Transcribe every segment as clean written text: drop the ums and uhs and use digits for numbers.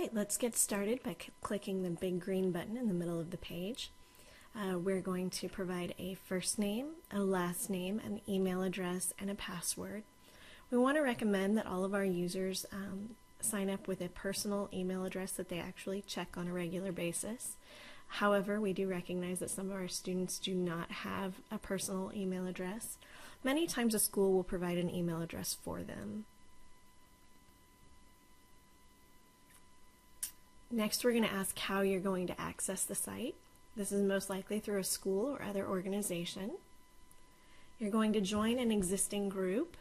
Alright, let's get started by clicking the big green button in the middle of the page. We're going to provide a first name, a last name, an email address, and a password. We want to recommend that all of our users sign up with a personal email address that they actually check on a regular basis. However, we do recognize that some of our students do not have a personal email address. Many times a school will provide an email address for them. Next, we're going to ask how you're going to access the site. This is most likely through a school or other organization. You're going to join an existing group.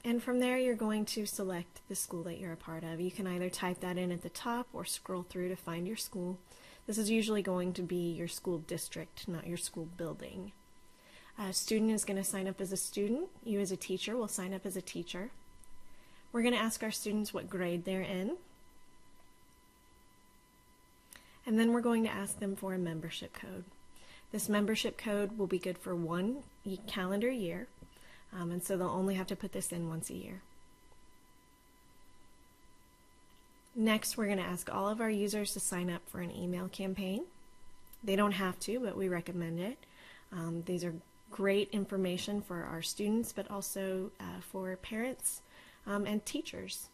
And from there, you're going to select the school that you're a part of. You can either type that in at the top or scroll through to find your school. This is usually going to be your school district, not your school building. A student is going to sign up as a student. You as a teacher will sign up as a teacher. We're going to ask our students what grade they're in. And then we're going to ask them for a membership code. This membership code will be good for one calendar year, and so they'll only have to put this in once a year. Next, we're going to ask all of our users to sign up for an email campaign. They don't have to, but we recommend it. These are great information for our students, but also for parents and teachers.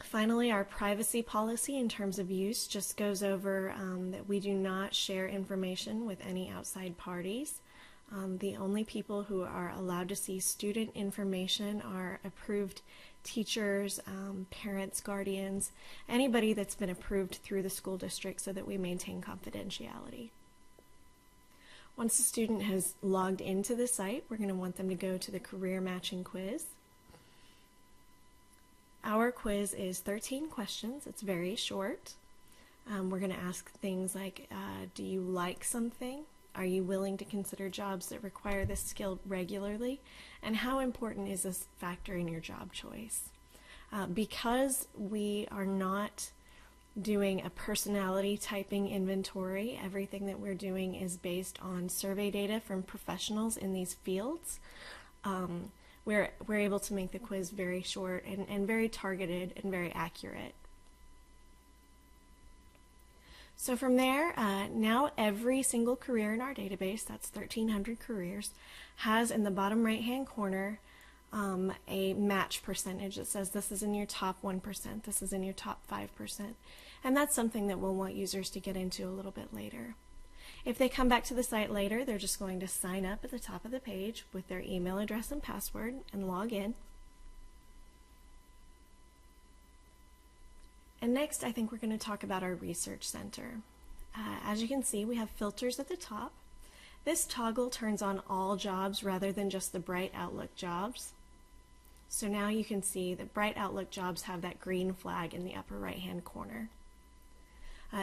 Finally, our privacy policy in terms of use just goes over that we do not share information with any outside parties. The only people who are allowed to see student information are approved teachers, parents, guardians, anybody that's been approved through the school district so that we maintain confidentiality. Once the student has logged into the site, we're going to want them to go to the career matching quiz. Our quiz is 13 questions. It's very short. We're going to ask things like, do you like something? Are you willing to consider jobs that require this skill regularly? And how important is this factor in your job choice? Because we are not doing a personality typing inventory, everything that we're doing is based on survey data from professionals in these fields. We're able to make the quiz very short and very targeted and very accurate. So from there, now every single career in our database, that's 1,300 careers, has in the bottom right-hand corner a match percentage that says this is in your top 1%, this is in your top 5%. And that's something that we'll want users to get into a little bit later. If they come back to the site later, they're just going to sign up at the top of the page with their email address and password and log in. And next, I think we're going to talk about our research center. As you can see, we have filters at the top. This toggle turns on all jobs rather than just the Bright Outlook jobs. So now you can see that Bright Outlook jobs have that green flag in the upper right-hand corner.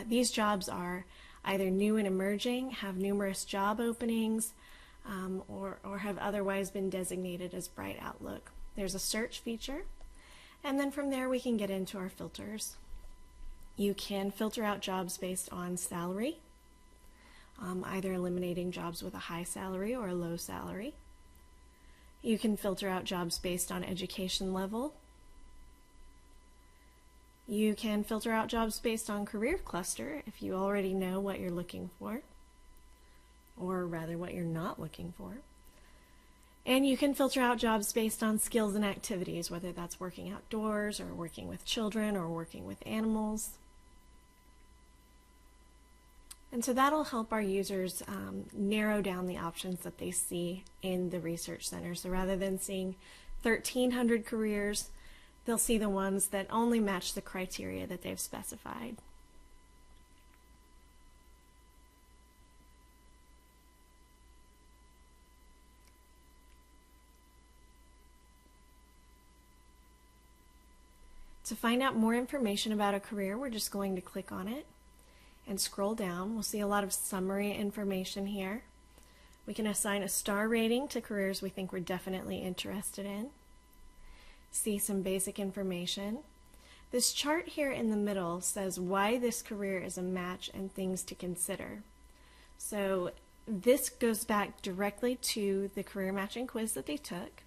These jobs are either new and emerging, have numerous job openings, or have otherwise been designated as Bright Outlook. There's a search feature, and then from there we can get into our filters. You can filter out jobs based on salary, either eliminating jobs with a high salary or a low salary. You can filter out jobs based on education level. You can filter out jobs based on career cluster if you already know what you're looking for, or rather what you're not looking for. And you can filter out jobs based on skills and activities, whether that's working outdoors or working with children or working with animals. And so that'll help our users narrow down the options that they see in the Research Center. So rather than seeing 1,300 careers, they'll see the ones that only match the criteria that they've specified. To find out more information about a career, we're just going to click on it and scroll down. We'll see a lot of summary information here. We can assign a star rating to careers we think we're definitely interested in. See some basic information. This chart here in the middle says why this career is a match and things to consider. So this goes back directly to the career matching quiz that they took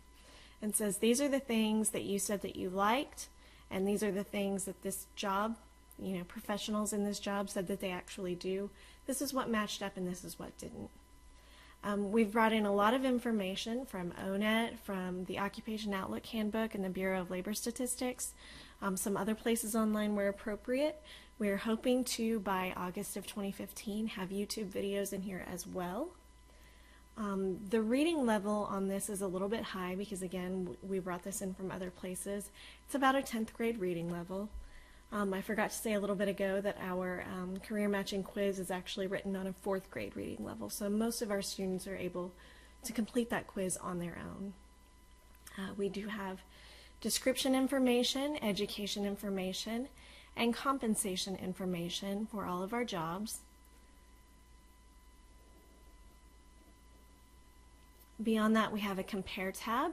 and says these are the things that you said that you liked, and these are the things that this job, professionals in this job said that they actually do. This is what matched up and this is what didn't. We've brought in a lot of information from ONET, from the Occupation Outlook Handbook and the Bureau of Labor Statistics, some other places online where appropriate. We're hoping to, by August of 2015, have YouTube videos in here as well. The reading level on this is a little bit high because, again, we brought this in from other places. It's about a 10th grade reading level. I forgot to say a little bit ago that our career matching quiz is actually written on a 4th grade reading level, so most of our students are able to complete that quiz on their own. We do have description information, education information, and compensation information for all of our jobs. Beyond that, we have a Compare tab.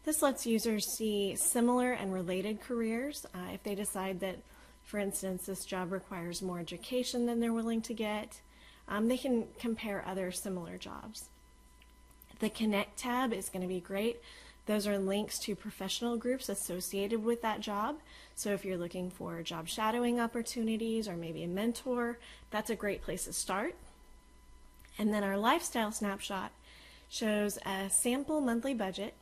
This lets users see similar and related careers. If they decide that, for instance, this job requires more education than they're willing to get, they can compare other similar jobs. The Connect tab is going to be great. Those are links to professional groups associated with that job. So if you're looking for job shadowing opportunities or maybe a mentor, that's a great place to start. And then our Lifestyle Snapshot shows a sample monthly budget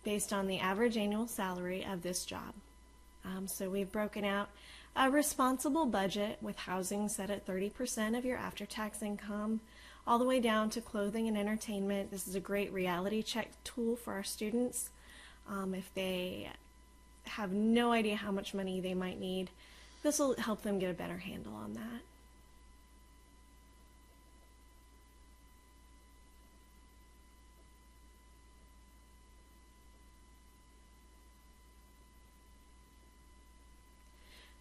based on the average annual salary of this job. So we've broken out a responsible budget with housing set at 30% of your after-tax income, all the way down to clothing and entertainment. This is a great reality check tool for our students. If they have no idea how much money they might need, this will help them get a better handle on that.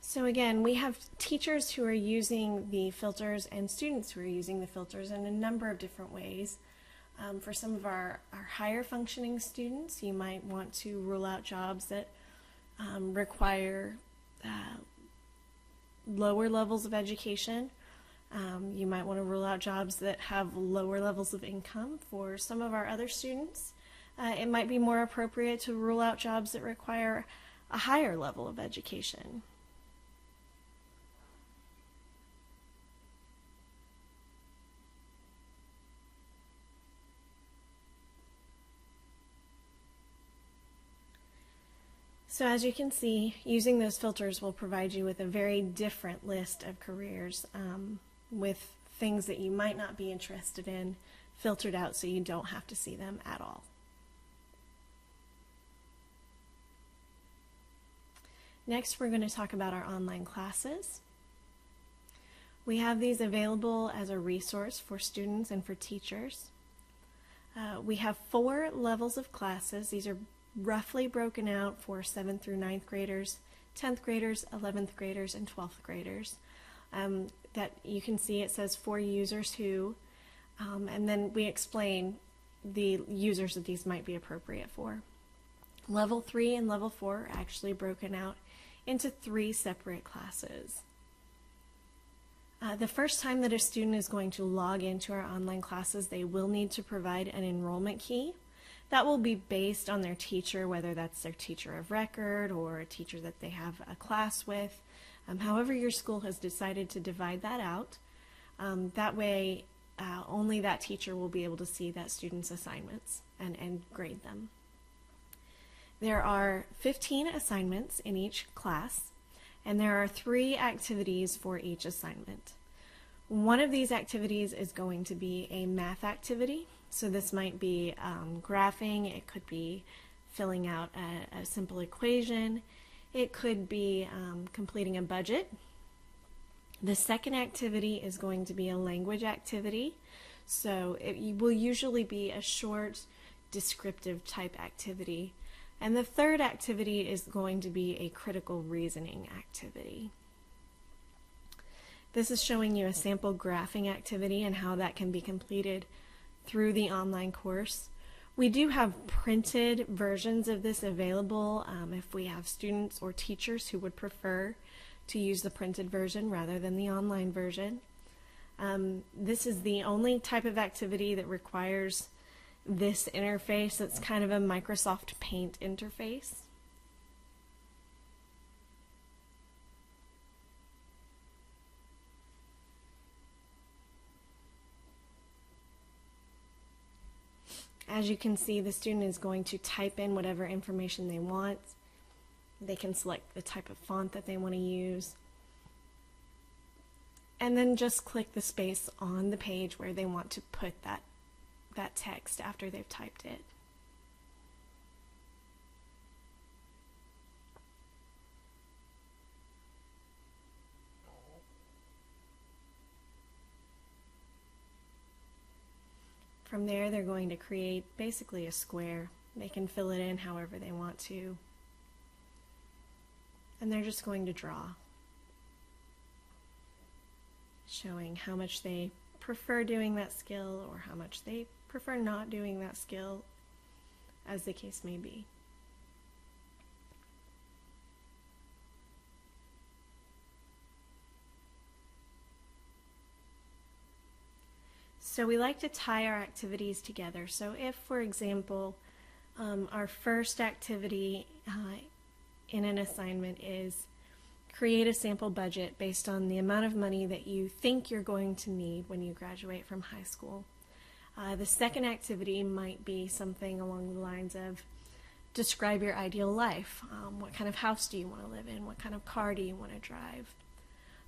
So again, we have teachers who are using the filters and students who are using the filters in a number of different ways. For some of our higher functioning students, you might want to rule out jobs that require lower levels of education. You might want to rule out jobs that have lower levels of income. For some of our other students, it might be more appropriate to rule out jobs that require a higher level of education. So as you can see, using those filters will provide you with a very different list of careers with things that you might not be interested in filtered out so you don't have to see them at all. Next, we're going to talk about our online classes. We have these available as a resource for students and for teachers. We have 4 levels of classes. These are roughly broken out for 7th through 9th graders, 10th graders, 11th graders, and 12th graders. That you can see it says for users who, and then we explain the users that these might be appropriate for. Level 3 and Level 4 are actually broken out into 3 separate classes. The first time that a student is going to log into our online classes, they will need to provide an enrollment key. That will be based on their teacher, whether that's their teacher of record or a teacher that they have a class with. However your school has decided to divide that out. That way, only that teacher will be able to see that student's assignments and grade them. There are 15 assignments in each class, and there are 3 activities for each assignment. One of these activities is going to be a math activity. So this might be graphing, it could be filling out a simple equation, it could be completing a budget. The second activity is going to be a language activity. So it will usually be a short descriptive type activity. And the third activity is going to be a critical reasoning activity. This is showing you a sample graphing activity and how that can be completed through the online course. We do have printed versions of this available if we have students or teachers who would prefer to use the printed version rather than the online version. This is the only type of activity that requires this interface. It's kind of a Microsoft Paint interface. As you can see, the student is going to type in whatever information they want. They can select the type of font that they want to use, and then just click the space on the page where they want to put that text after they've typed it. From there, they're going to create basically a square. They can fill it in however they want to. And they're just going to draw, showing how much they prefer doing that skill or how much they prefer not doing that skill, as the case may be. So we like to tie our activities together. So if, for example, our first activity in an assignment is create a sample budget based on the amount of money that you think you're going to need when you graduate from high school. The second activity might be something along the lines of describe your ideal life. What kind of house do you want to live in? What kind of car do you want to drive?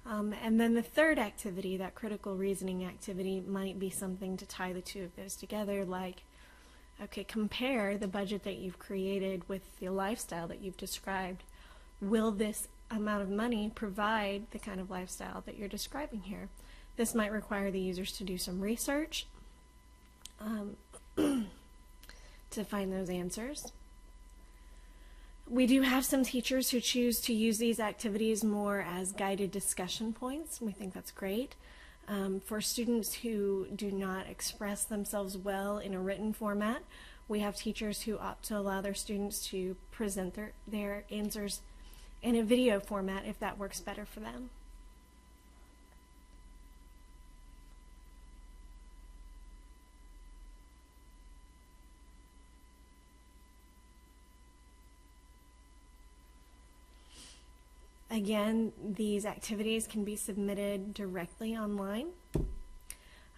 And then the third activity, that critical reasoning activity, might be something to tie the two of those together, like, okay, compare the budget that you've created with the lifestyle that you've described. Will this amount of money provide the kind of lifestyle that you're describing here? This might require the users to do some research to find those answers. We do have some teachers who choose to use these activities more as guided discussion points. We think that's great. For students who do not express themselves well in a written format, we have teachers who opt to allow their students to present their answers in a video format if that works better for them. Again, these activities can be submitted directly online.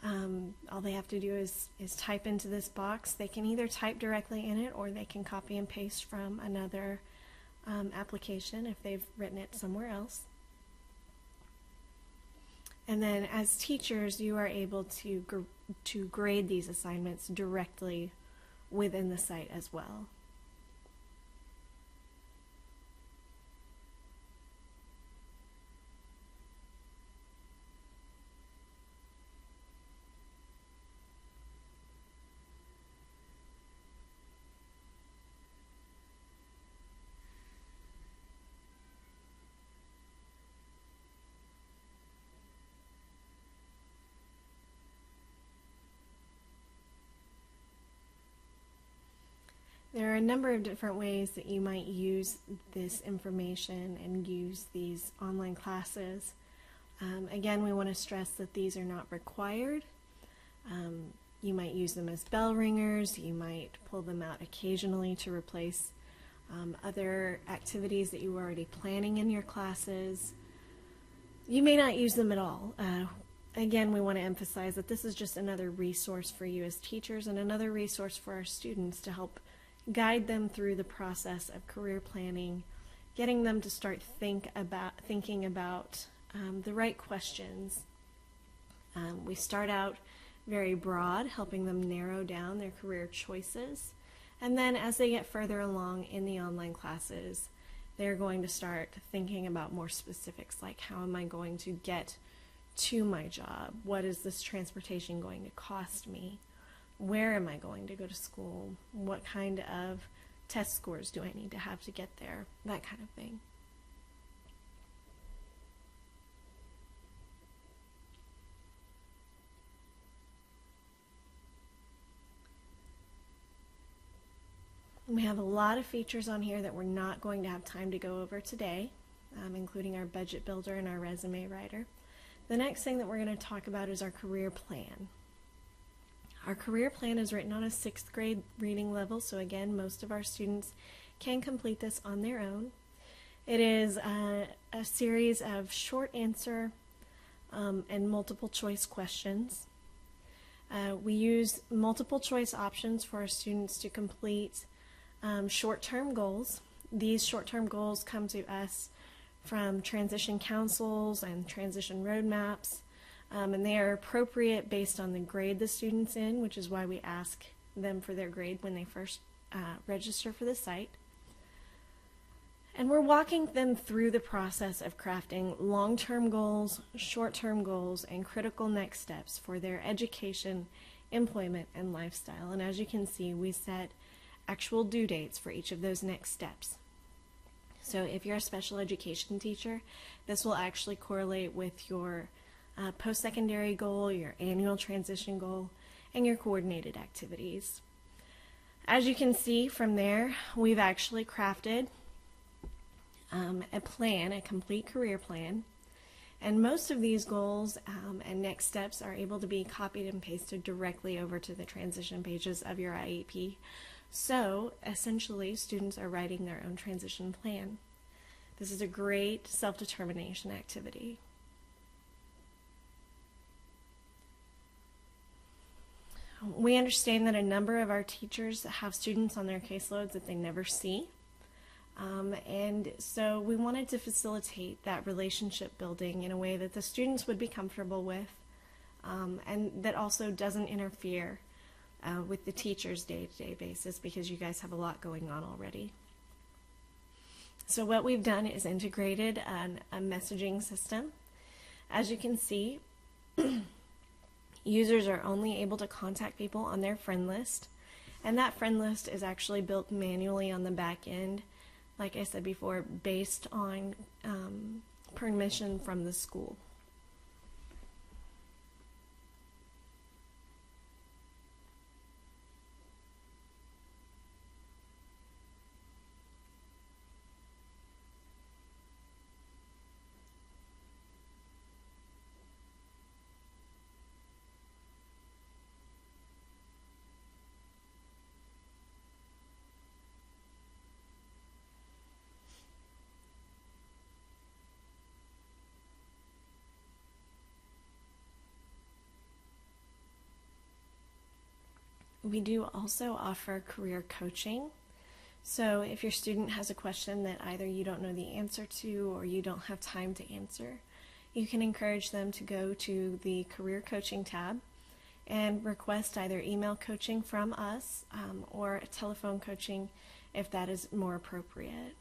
All they have to do is type into this box. They can either type directly in it or they can copy and paste from another application if they've written it somewhere else. And then as teachers, you are able to grade these assignments directly within the site as well. There are a number of different ways that you might use this information and use these online classes. Again, we want to stress that these are not required. You might use them as bell ringers. You might pull them out occasionally to replace other activities that you were already planning in your classes. You may not use them at all. Again, we want to emphasize that this is just another resource for you as teachers and another resource for our students to help guide them through the process of career planning, getting them to start thinking about the right questions. We start out very broad, helping them narrow down their career choices, and then as they get further along in the online classes, they're going to start thinking about more specifics, like how am I going to get to my job? What is this transportation going to cost me? Where am I going to go to school? What kind of test scores do I need to have to get there? That kind of thing. We have a lot of features on here that we're not going to have time to go over today, including our budget builder and our resume writer. The next thing that we're going to talk about is our career plan. Our career plan is written on a 6th grade reading level, so again, most of our students can complete this on their own. It is a series of short answer and multiple choice questions. We use multiple choice options for our students to complete short-term goals. These short-term goals come to us from transition councils and transition roadmaps, and they are appropriate based on the grade the student's in, which is why we ask them for their grade when they first register for the site. And we're walking them through the process of crafting long-term goals, short-term goals, and critical next steps for their education, employment, and lifestyle. And as you can see, we set actual due dates for each of those next steps. So if you're a special education teacher, this will actually correlate with your post-secondary goal, your annual transition goal, and your coordinated activities. As you can see from there, we've actually crafted a plan, a complete career plan, and most of these goals and next steps are able to be copied and pasted directly over to the transition pages of your IEP. So essentially, students are writing their own transition plan. This is a great self-determination activity. We understand that a number of our teachers have students on their caseloads that they never see. And so we wanted to facilitate that relationship building in a way that the students would be comfortable with, and that also doesn't interfere with the teacher's day-to-day basis, because you guys have a lot going on already. So what we've done is integrated a messaging system. As you can see, users are only able to contact people on their friend list, and that friend list is actually built manually on the back end, like I said before, based on permission from the school. We do also offer career coaching. So if your student has a question that either you don't know the answer to or you don't have time to answer, you can encourage them to go to the career coaching tab and request either email coaching from us or telephone coaching if that is more appropriate.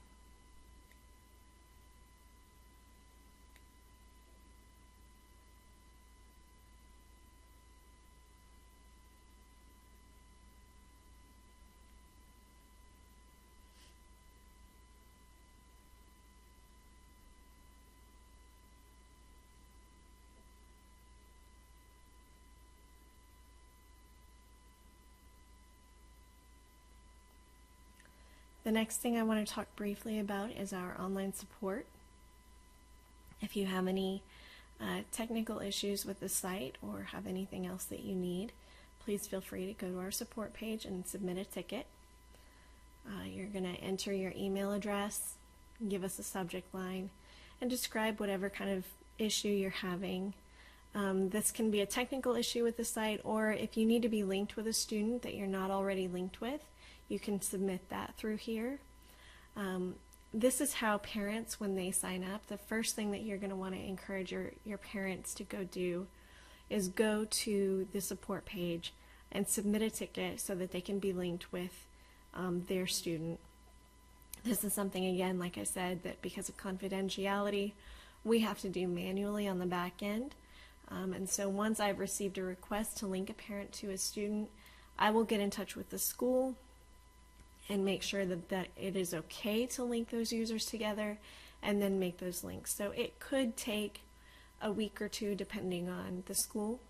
The next thing I want to talk briefly about is our online support. If you have any technical issues with the site or have anything else that you need, please feel free to go to our support page and submit a ticket. You're going to enter your email address, give us a subject line, and describe whatever kind of issue you're having. This can be a technical issue with the site, or if you need to be linked with a student that you're not already linked with, you can submit that through here. This is how parents, when they sign up, the first thing that you're going to want to encourage your parents to go do is go to the support page and submit a ticket so that they can be linked with their student. This is something, again, like I said, that because of confidentiality, we have to do manually on the back end. And so once I've received a request to link a parent to a student, I will get in touch with the school and make sure that it is okay to link those users together and then make those links. So it could take a week or two depending on the school.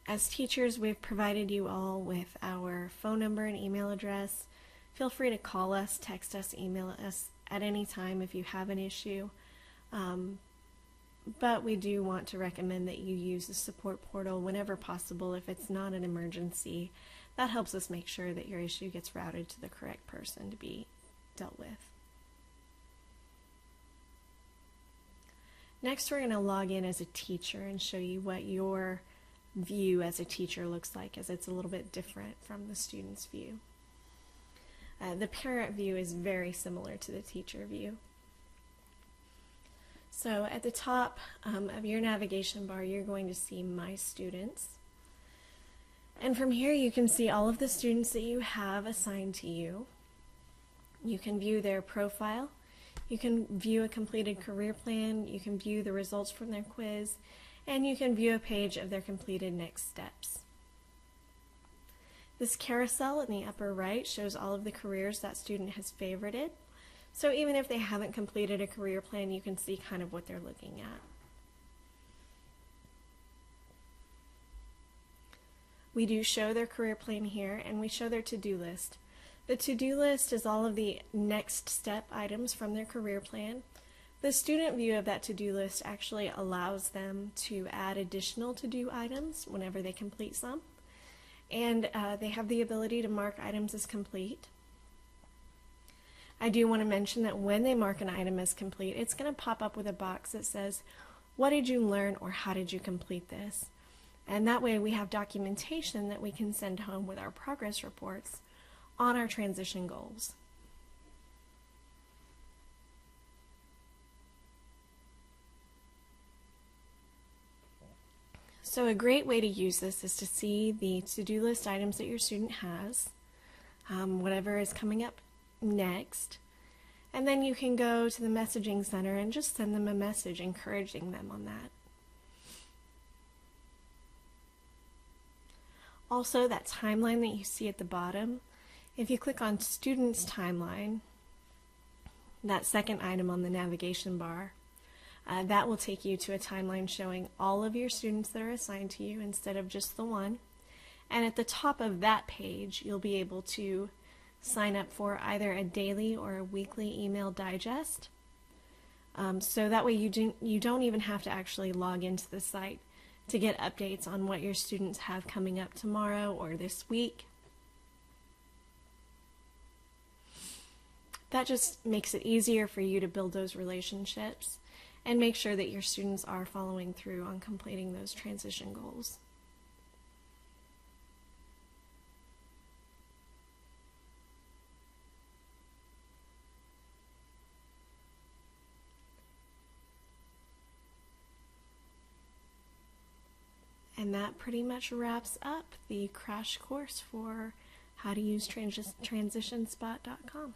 As teachers, we've provided you all with our phone number and email address. Feel free to call us, text us, email us at any time if you have an issue. But we do want to recommend that you use the support portal whenever possible if it's not an emergency. That helps us make sure that your issue gets routed to the correct person to be dealt with. Next, we're going to log in as a teacher and show you what your view as a teacher looks like, as it's a little bit different from the student's view. The parent view is very similar to the teacher view. So at the top of your navigation bar, you're going to see My Students. And from here you can see all of the students that you have assigned to you. You can view their profile. You can view a completed career plan. You can view the results from their quiz. And you can view a page of their completed next steps. This carousel in the upper right shows all of the careers that student has favorited. So even if they haven't completed a career plan, you can see kind of what they're looking at. We do show their career plan here, and we show their to-do list. The to-do list is all of the next step items from their career plan. The student view of that to-do list actually allows them to add additional to-do items whenever they complete some. And they have the ability to mark items as complete. I do want to mention that when they mark an item as complete, it's going to pop up with a box that says, what did you learn or how did you complete this? And that way we have documentation that we can send home with our progress reports on our transition goals. So a great way to use this is to see the to-do list items that your student has, whatever is coming up next, and then you can go to the messaging center and just send them a message encouraging them on that. Also, that timeline that you see at the bottom, if you click on Students Timeline, that second item on the navigation bar, that will take you to a timeline showing all of your students that are assigned to you instead of just the one. And at the top of that page, you'll be able to sign up for either a daily or a weekly email digest. So that way you don't even have to actually log into the site to get updates on what your students have coming up tomorrow or this week. That just makes it easier for you to build those relationships and make sure that your students are following through on completing those transition goals. And that pretty much wraps up the crash course for how to use transitionspot.com.